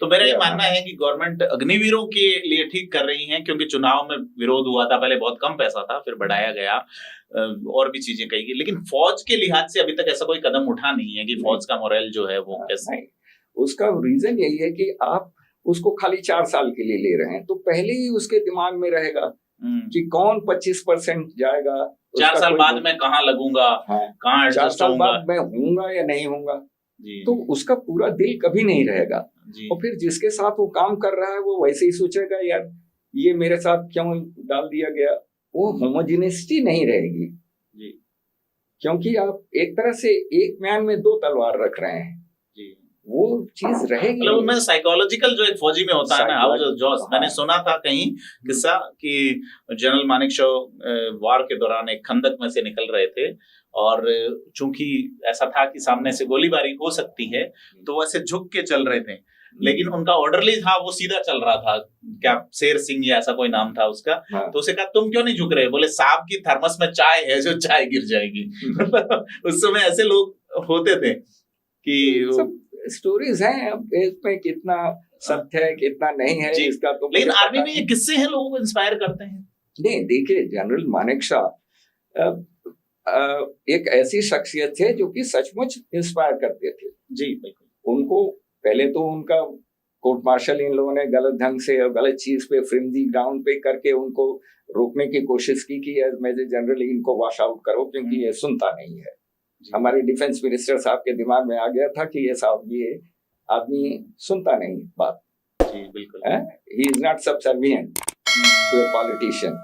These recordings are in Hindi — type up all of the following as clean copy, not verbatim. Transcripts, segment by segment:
तो मेरा ये मानना है कि गवर्नमेंट अग्निवीरों के लिए ठीक कर रही है, क्योंकि चुनाव में विरोध हुआ था, पहले बहुत कम पैसा था, फिर बढ़ाया गया, और भी चीजें कही गई, लेकिन फौज के लिहाज से अभी तक ऐसा कोई कदम उठा नहीं है कि फौज का मोरल जो है वो कैसे। उसका रीजन यही है कि आप उसको खाली 4 साल के लिए ले रहे हैं, तो पहले ही उसके दिमाग में रहेगा कि कौन 25% जाएगा, 4 साल बाद मैं कहाँ लगूंगा, कहाँ 4 साल बाद मैं हूँगा या नहीं हूँगा, तो उसका पूरा दिल कभी नहीं रहेगा। और फिर जिसके साथ वो काम कर रहा है वो वैसे ही सोचेगा, यार ये मेरे साथ क्यों डाल दिया गया। वो होमोजेनिटी नहीं रहेगी, क्योंकि आप एक तरह से एक म्यान में 2 तलवार रख रहे हैं, वो चीज रहेगी। मतलब उनमें साइकोलॉजिकल जो एक फौजी में होता है ना, हाउ जॉस, मैंने सुना था कहीं किस्सा कि जनरल मानेकशॉ वार के दौरान एक खंदक में से निकल रहे थे, और चूंकि ऐसा था कि सामने से गोलीबारी हो सकती है, तो वो ऐसे झुक के चल रहे थे, लेकिन उनका ऑर्डरली था वो सीधा चल रहा था, क्या शेर सिंह या ऐसा कोई नाम था उसका। तो उसे कहा तुम क्यों नहीं झुक रहे, बोले साहब की थर्मस में चाय है, जो चाय गिर जाएगी। उस समय ऐसे लोग होते थे कि स्टोरीज हैं, अब इसमें कितना सत्य है कितना नहीं है इसका तो, लेकिन आर्मी में ये किस्से हैं, लोगों को इंस्पायर करते हैं। नहीं, देखिए जनरल मानेकशॉ एक ऐसी शख्सियत थे जो कि सचमुच इंस्पायर करते थे। जी बिल्कुल। उनको पहले तो उनका कोर्ट मार्शल इन लोगों ने गलत ढंग से और गलत चीज पे फ्रिंजी ग्राउंड पे करके उनको रोकने की कोशिश की कि एज मेजर जनरल इनको वॉश आउट करो, क्योंकि ये सुनता नहीं है। हमारे डिफेंस मिनिस्टर साहब के दिमाग में आ गया था कि ये साहब ये आदमी सुनता नहीं बात। जी बिल्कुल। He is not subservient to a politician.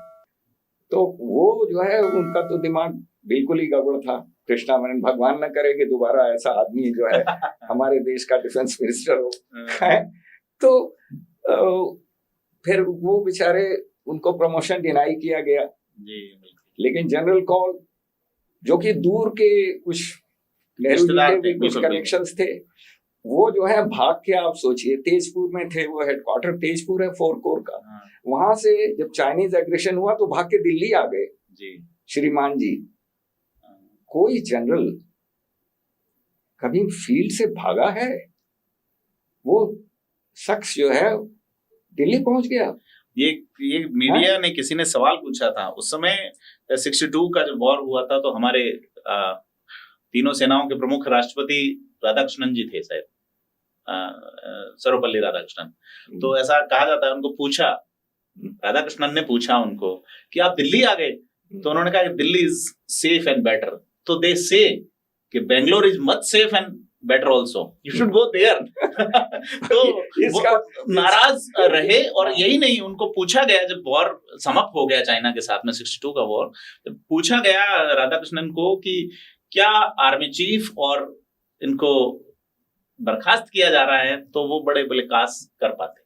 तो वो जो है उनका तो दिमाग बिल्कुल ही गड़बड़ था। कृष्णा मेनन, भगवान न करे कि दोबारा ऐसा आदमी जो है हमारे देश का डिफेंस मिनिस्टर हो। तो फिर वो बेचारे उनको प्रमोशन डिनाई किया गया। लेकिन जनरल कॉल जो कि दूर के कुछ नेहरू जी के भी कुछ कनेक्शंस थे, वो जो है भाग के, आप सोचिए तेजपुर में थे, वो हेडक्वार्टर तेजपुर है 4 कोर का। वहां से जब चाइनीज एग्रेशन हुआ तो भाग के दिल्ली आ गए श्रीमान जी। कोई जनरल कभी फील्ड से भागा है? वो शख्स जो है दिल्ली पहुंच गया। ये मीडिया ने, किसी ने सवाल पूछा था उस समय 62 का जब वॉर हुआ था, तो हमारे तीनों सेनाओं के प्रमुख राष्ट्रपति राधाकृष्णन जी थे, शायद सर्वपल्ली राधाकृष्णन। तो ऐसा कहा जाता है, उनको पूछा, राधाकृष्णन ने पूछा उनको कि आप दिल्ली आ गए, तो उन्होंने कहा Delhi is safe and better. तो दे से कि Bangalore is much safe and better also, you should go there. तो वो नाराज रहे। और यही नहीं, उनको पूछा गया जब वॉर समाप्त हो गया चाइना के साथ में 62 का वॉर, पूछा गया राधाकृष्णन को कि क्या आर्मी चीफ और इनको बर्खास्त किया जा रहा है, तो वो बड़े बड़े कास कर पाते।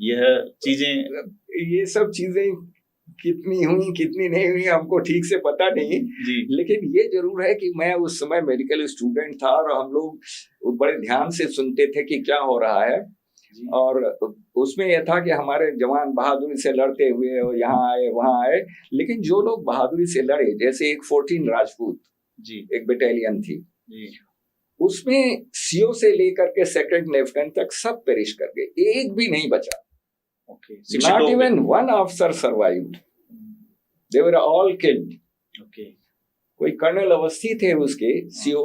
ये सब चीजें कितनी हुई कितनी नहीं हुई हमको ठीक से पता नहीं जी। लेकिन ये जरूर है कि मैं उस समय मेडिकल स्टूडेंट था और हम लोग बड़े ध्यान से सुनते थे कि क्या हो रहा है। और उसमें यह था कि हमारे जवान बहादुरी से लड़ते हुए और यहाँ आए वहां आए, लेकिन जो लोग बहादुरी से लड़े, जैसे एक 14 राजपूत जी, एक बटालियन थी जी, उसमें सीओ से लेकर के सेकंड लेफ्टिनेंट तक सब पेरिश कर गए, एक भी नहीं बचा। Not even one officer survived. They were all killed. कोई कर्नल अवस्थी थे उसके सीओ,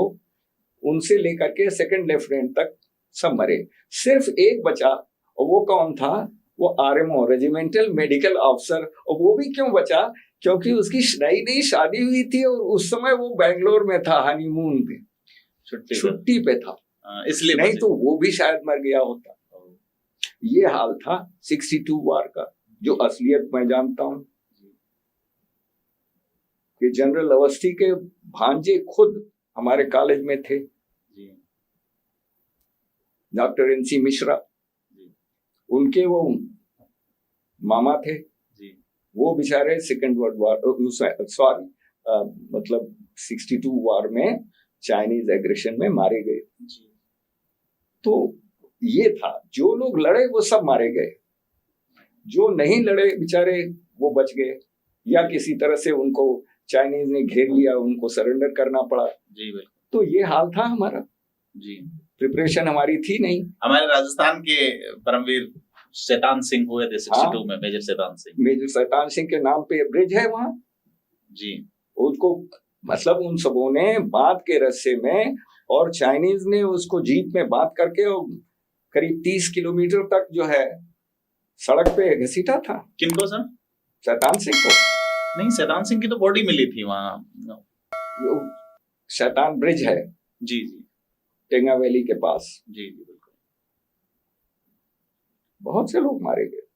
उनसे लेकर के सेकंड लेफ्टिनेंट तक सब मरे, सिर्फ एक बचा। और वो कौन था? वो आरएमओ, रेजिमेंटल मेडिकल ऑफिसर। और वो भी क्यों बचा? क्योंकि उसकी नई शादी हुई थी और उस समय वो बेंगलोर में था, हनीमून पे, छुट्टी पे था, इसलिए नहीं तो वो भी शायद मर गया होता। ये हाल था 62 वार का, जो असलियत मैं जानता हूं कि जनरल अवस्थी के भांजे खुद हमारे कॉलेज में थे, डॉक्टर एनसी मिश्रा, उनके वो मामा थे, वो बेचारे सेकेंड वर्ल्ड वार, सॉरी मतलब 62 वार में चाइनीज एग्रेशन में मारे गए। तो ये था, जो लोग लड़े वो सब मारे गए, जो नहीं लड़े बेचारे वो बच गए, या किसी तरह से उनको चाइनीज ने घेर लिया, उनको सरेंडर करना पड़ा। जी बिल्कुल। तो ये हाल था हमारा। जी। प्रिपरेशन हमारी थी नहीं। हमारे राजस्थान के परमवीर शैतान सिंह हुए थे 62 में, मेजर शैतान सिंह। मेजर शैतान सिंह के नाम पे ब्रिज है वहाँ जी। उसको मतलब उन सबों ने बांध के रस्से में, और चाइनीज ने उसको जीप में बांध करके करीब 30 किलोमीटर तक जो है सड़क पे घसीटा था। किनको सर? शैतान सिंह को। नहीं, शैतान सिंह की तो बॉडी मिली थी वहाँ। जो शैतान ब्रिज है जी जी टेंगा वैली के पास, जी जी बिल्कुल। बहुत से लोग मारे गए।